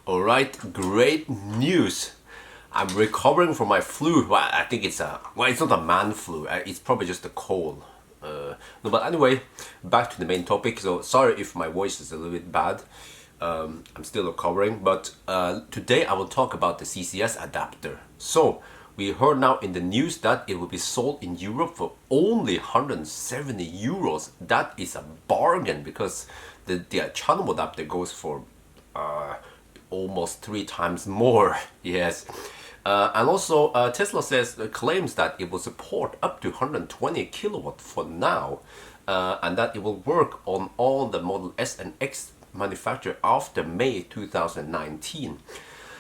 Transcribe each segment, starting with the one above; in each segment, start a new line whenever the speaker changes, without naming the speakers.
Alright, great news. I'm recovering from my flu. Well, I think it's it's not a man flu. It's probably just a cold. No, but anyway, back to the main topic. So sorry if my voice is a little bit bad. I'm still recovering, but today I will talk about the CCS adapter. So we heard now in the news that it will be sold in Europe for only 170 euros. That is a bargain because the channel adapter goes for almost 3 times more. Yes. And also Tesla claims that it will support up to 120 kilowatt for now, and that it will work on all the Model S and X manufactured after May 2019.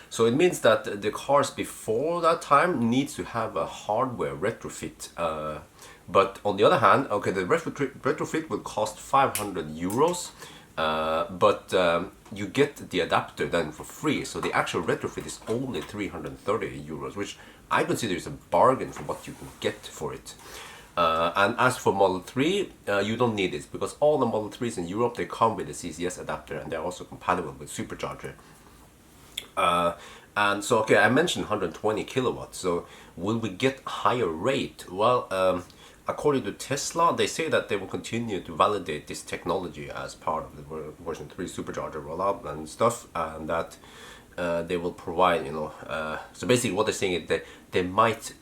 So it means that the cars before that time needs to have a hardware retrofit. But on the other hand, okay, the retrofit will cost 500 euros. But you get the adapter then for free, so the actual retrofit is only 330 euros, which I consider is a bargain for what you can get for it. And as for Model 3, you don't need it because all the Model 3s in Europe, they come with a CCS adapter and they're also compatible with supercharger. And so, okay, I mentioned 120 kilowatts. So will we get higher rate? Well, according to Tesla, they say that they will continue to validate this technology as part of the version 3 supercharger rollout and stuff, and that they will provide, so basically what they're saying is that they might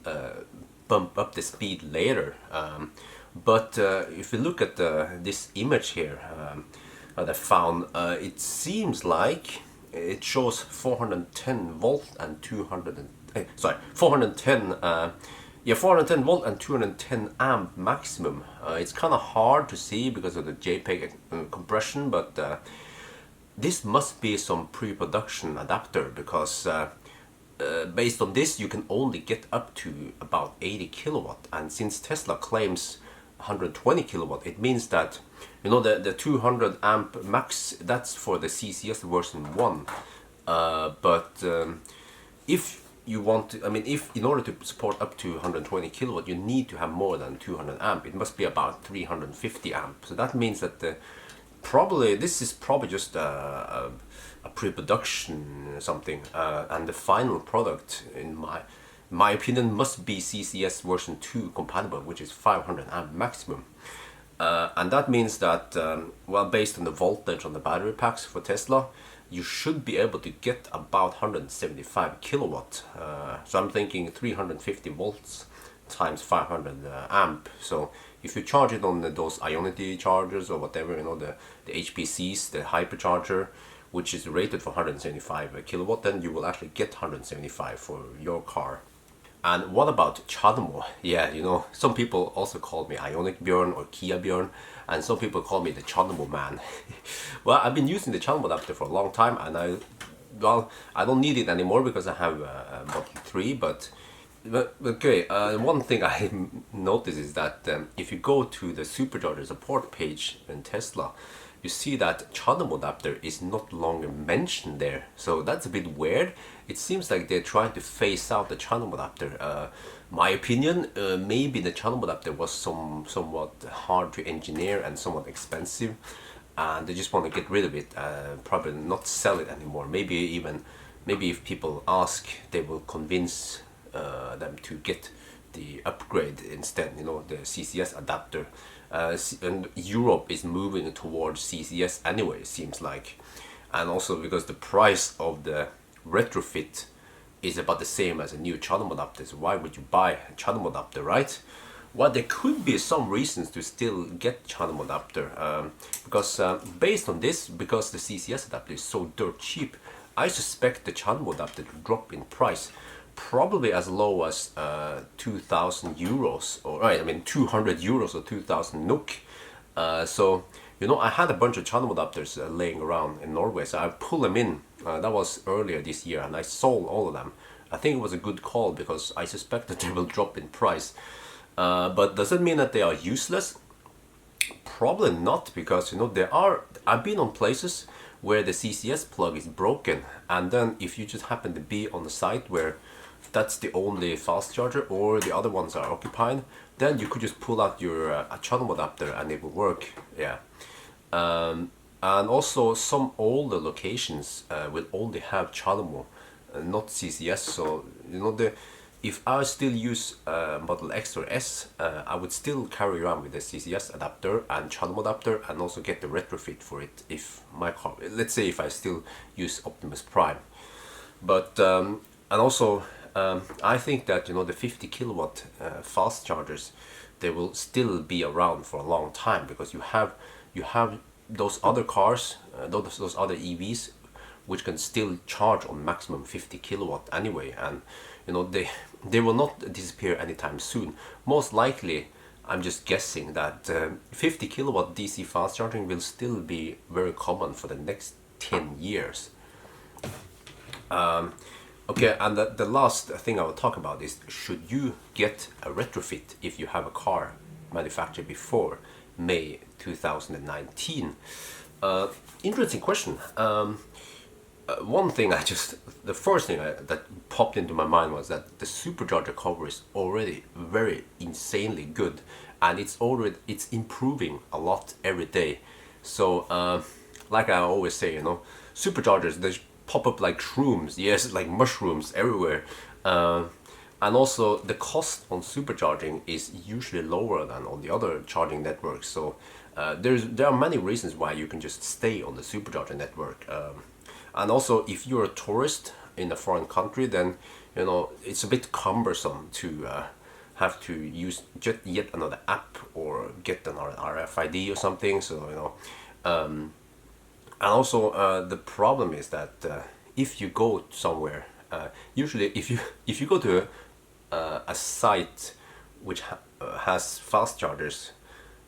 bump up the speed later. But if you look at this image here that I found, it seems like it shows 410 volt and 410 410 volt and 210 amp maximum. It's kind of hard to see because of the JPEG compression, but this must be some pre-production adapter because based on this you can only get up to about 80 kilowatt, and since Tesla claims 120 kilowatt, it means that the 200 amp max, that's for the CCS version 1. But if you want to, if in order to support up to 120 kilowatt, you need to have more than 200 amp. It must be about 350 amp. So that means that this is probably just a pre-production something, and the final product, in my opinion, must be CCS version 2 compatible, which is 500 amp maximum. And that means that, based on the voltage on the battery packs for Tesla, you should be able to get about 175 kilowatt. So I'm thinking 350 volts times 500 amp. So if you charge it on those Ionity chargers or whatever, the HPCs, the hypercharger, which is rated for 175 kilowatt, then you will actually get 175 for your car. And what about CHAdeMO? Yeah, some people also call me Ionic Bjørn or Kia Bjørn, and some people call me the CHAdeMO man. Well, I've been using the CHAdeMO adapter for a long time, and I don't need it anymore because I have a Model 3, but okay, one thing I noticed is that if you go to the supercharger support page in Tesla, you see that CHAdeMO adapter is not longer mentioned there. So that's a bit weird. It seems like they're trying to phase out the CHAdeMO adapter. My opinion, maybe the CHAdeMO adapter was somewhat hard to engineer and somewhat expensive, and they just want to get rid of it, probably not sell it anymore. Maybe if people ask, they will convince them to get the upgrade instead, the CCS adapter. And Europe is moving towards CCS anyway, it seems like. And also because the price of the retrofit is about the same as a new CHAdeMO adapter, so why would you buy a CHAdeMO adapter, right? Well, there could be some reasons to still get CHAdeMO adapter, because based on this, because the CCS adapter is so dirt cheap, I suspect the CHAdeMO adapter to drop in price, probably as low as 2,000 euros, or 200 euros or 2,000 NOK. So I had a bunch of CHAdeMO adapters laying around in Norway, so I pulled them in. That was earlier this year, and I sold all of them. I think it was a good call because I suspect that they will drop in price. But does it mean that they are useless? Probably not, because I've been on places where the CCS plug is broken, and then if you just happen to be on the site where that's the only fast charger or the other ones are occupied, then you could just pull out your CHAdeMO adapter and it will work. Yeah. And also some older locations will only have Chalamo, not CCS. So if I still use Model X or S, I would still carry around with the CCS adapter and Chalamo adapter, and also get the retrofit for it if my car, let's say if I still use Optimus Prime. But and also I think that the 50 kilowatt fast chargers, they will still be around for a long time, because you have those other cars, those other EVs, which can still charge on maximum 50 kilowatt anyway, and they will not disappear anytime soon. Most likely, I'm just guessing that 50 kilowatt DC fast charging will still be very common for the next 10 years. Okay, and the last thing I will talk about is, should you get a retrofit if you have a car manufactured before May 2019? Interesting question. One thing the first thing that popped into my mind was that the supercharger cover is already very insanely good, and it's improving a lot every day. So like I always say, superchargers, they pop up like shrooms, yes, like mushrooms everywhere. And also the cost on supercharging is usually lower than on the other charging networks. So there are many reasons why you can just stay on the supercharger network. And also, if you're a tourist in a foreign country, then it's a bit cumbersome to have to use yet another app or get another RFID or something. So and also the problem is that if you go somewhere, usually if you go to a site which has fast chargers,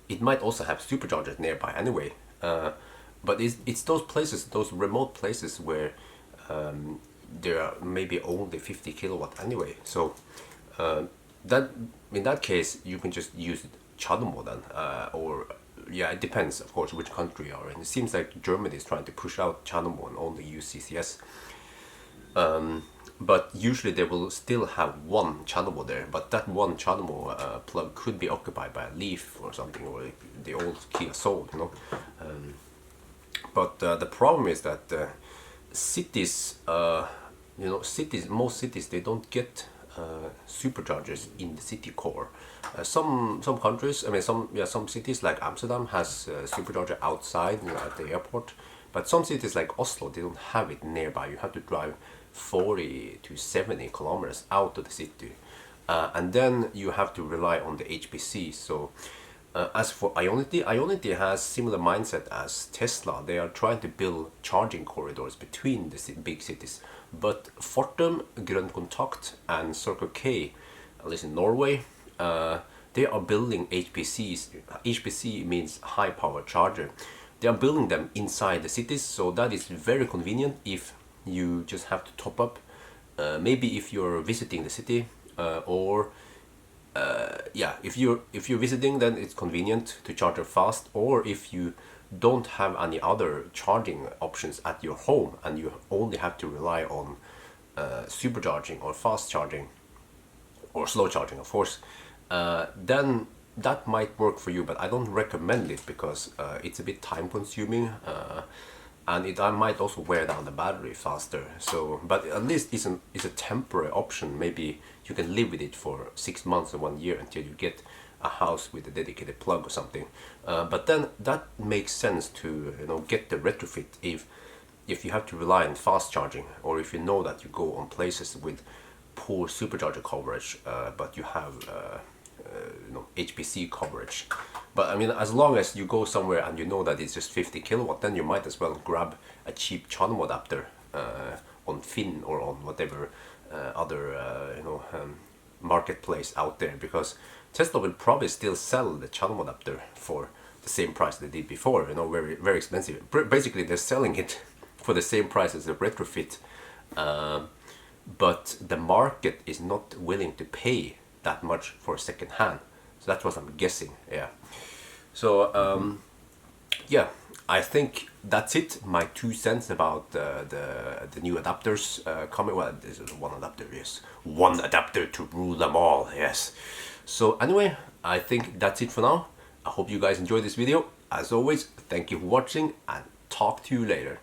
it might also have superchargers nearby anyway. But it's those places, those remote places where there are maybe only 50 kilowatt anyway. So that in that case, you can just use Chalamo then, or yeah, it depends, of course, which country you are in. It seems like Germany is trying to push out Chalamo and only use CCS. But usually they will still have one Chalamo there, but that one Chalamo plug could be occupied by a Leaf or something, or the old Kia Soul, But the problem is that cities, most cities, they don't get superchargers in the city core. Some countries, some cities like Amsterdam has supercharger outside, at the airport. But some cities like Oslo, they don't have it nearby. You have to drive 40 to 70 kilometers out of the city, and then you have to rely on the HPC. So as for Ionity has similar mindset as Tesla. They are trying to build charging corridors between the big cities. But Fortum, Grønn Kontakt, and Circle K, at least in Norway, they are building HPCs. HPC means high power charger. They are building them inside the cities, so that is very convenient if you just have to top up. Maybe if you're visiting the city, or if you're visiting, then it's convenient to charge it fast. Or if you don't have any other charging options at your home and you only have to rely on supercharging or fast charging or slow charging, of course, then that might work for you. But I don't recommend it because it's a bit time consuming, and it might also wear down the battery faster. So, but at least it's a temporary option. Maybe you can live with it for 6 months or 1 year until you get a house with a dedicated plug or something. But then that makes sense to get the retrofit if you have to rely on fast charging, or if you know that you go on places with poor supercharger coverage, but you have HPC coverage. But I mean, as long as you go somewhere and you know that it's just 50 kilowatt, then you might as well grab a cheap Chalamo adapter on Finn or on whatever other marketplace out there, because Tesla will probably still sell the Chalamo adapter for the same price they did before. Very very expensive. Basically, they're selling it for the same price as the retrofit, but the market is not willing to pay that much for second hand. So that's what I'm guessing. Yeah. So I think that's it. My 2 cents about the new adapters coming. Well, this is one adapter. Yes, one adapter to rule them all. Yes. So anyway, I think that's it for now. I hope you guys enjoyed this video. As always, thank you for watching, and talk to you later.